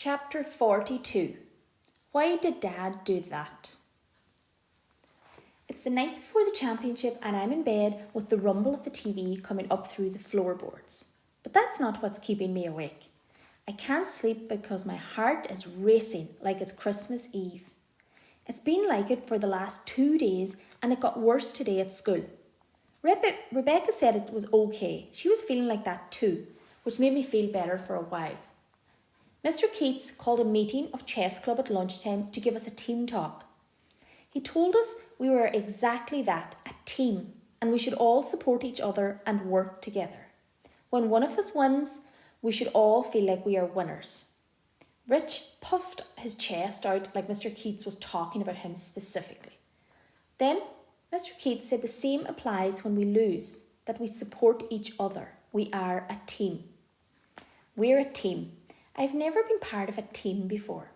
Chapter 42. Why did Dad do that? It's the night before the championship and I'm in bed with the rumble of the TV coming up through the floorboards. But that's not what's keeping me awake. I can't sleep because my heart is racing like it's Christmas Eve. It's been like it for the last 2 days and it got worse today at school. Rebecca said it was okay. She was feeling like that too, which made me feel better for a while. Mr. Keats called a meeting of chess club at lunchtime to give us a team talk. He told us we were exactly that, a team, and we should all support each other and work together. When one of us wins, we should all feel like we are winners. Rich puffed his chest out like Mr. Keats was talking about him specifically. Then Mr. Keats said the same applies when we lose, that we support each other. We are a team. We're a team. I've never been part of a team before.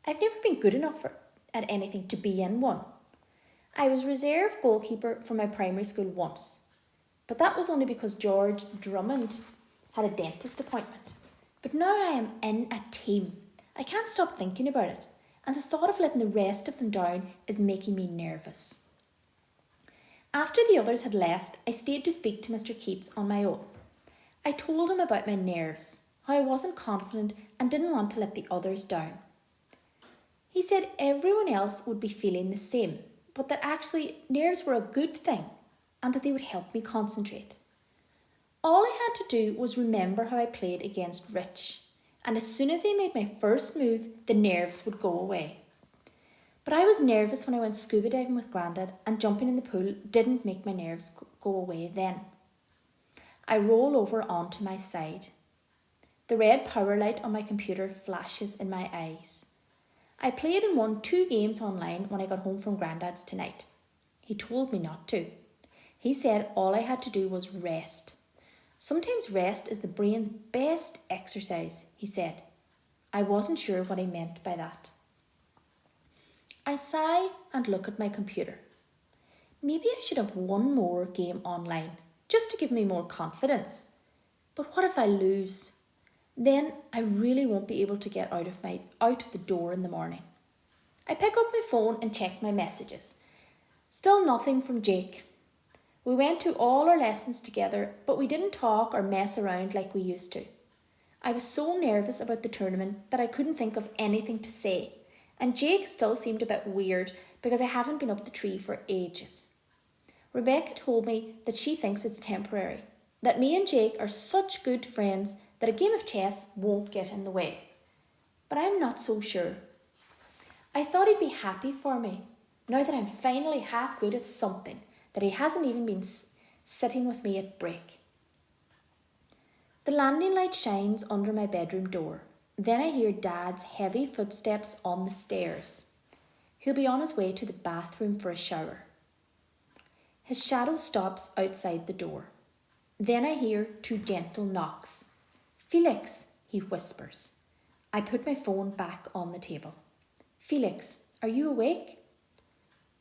I've never been good enough at anything to be in one. I was reserve goalkeeper for my primary school once, but that was only because George Drummond had a dentist appointment. But now I am in a team. I can't stop thinking about it, and the thought of letting the rest of them down is making me nervous. After the others had left, I stayed to speak to Mr. Keats on my own. I told him about my nerves, how I wasn't confident and didn't want to let the others down. He said everyone else would be feeling the same, but that actually nerves were a good thing and that they would help me concentrate. All I had to do was remember how I played against Rich, and as soon as I made my first move, the nerves would go away. But I was nervous when I went scuba diving with Grandad, and jumping in the pool didn't make my nerves go away then. I roll over onto my side. The red power light on my computer flashes in my eyes. I played and won 2 games online when I got home from Grandad's tonight. He told me not to. He said all I had to do was rest. Sometimes rest is the brain's best exercise, he said. I wasn't sure what he meant by that. I sigh and look at my computer. Maybe I should have one more game online, just to give me more confidence. But what if I lose? Then I really won't be able to get out of the door in the morning. I pick up my phone and check my messages. Still nothing from Jake. We went to all our lessons together, but we didn't talk or mess around like we used to. I was so nervous about the tournament that I couldn't think of anything to say, and Jake still seemed a bit weird because I haven't been up the tree for ages. Rebecca told me that she thinks it's temporary, that me and Jake are such good friends that a game of chess won't get in the way. But I'm not so sure. I thought he'd be happy for me, now that I'm finally half good at something that he hasn't even been sitting with me at break. The landing light shines under my bedroom door. Then I hear Dad's heavy footsteps on the stairs. He'll be on his way to the bathroom for a shower. His shadow stops outside the door. Then I hear 2 gentle knocks. Felix, he whispers. I put my phone back on the table. Felix, are you awake?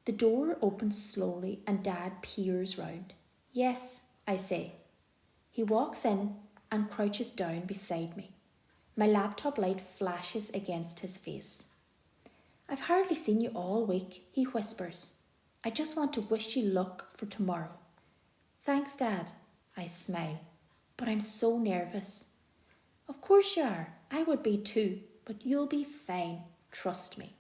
The door opens slowly and Dad peers round. Yes, I say. He walks in and crouches down beside me. My laptop light flashes against his face. I've hardly seen you all week, he whispers. I just want to wish you luck for tomorrow. Thanks, Dad, I smile, but I'm so nervous. Of course you are. I would be too, but you'll be fine. Trust me.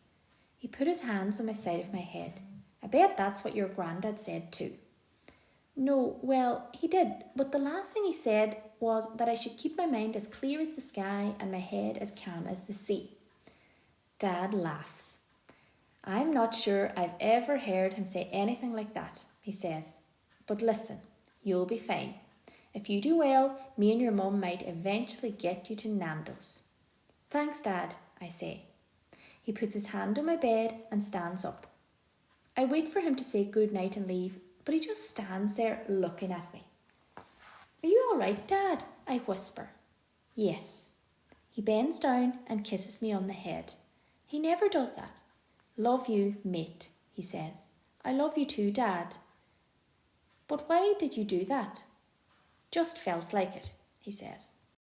He put his hands on my side of my head. I bet that's what your Grandad said too. No, well, he did, but the last thing he said was that I should keep my mind as clear as the sky and my head as calm as the sea. Dad laughs. I'm not sure I've ever heard him say anything like that, he says. But listen, you'll be fine. If you do well, me and your mum might eventually get you to Nando's. Thanks, Dad, I say. He puts his hand on my bed and stands up. I wait for him to say good night and leave, but he just stands there looking at me. Are you all right, Dad? I whisper. Yes. He bends down and kisses me on the head. He never does that. Love you, mate, he says. I love you too, Dad. But why did you do that? Just felt like it, he says.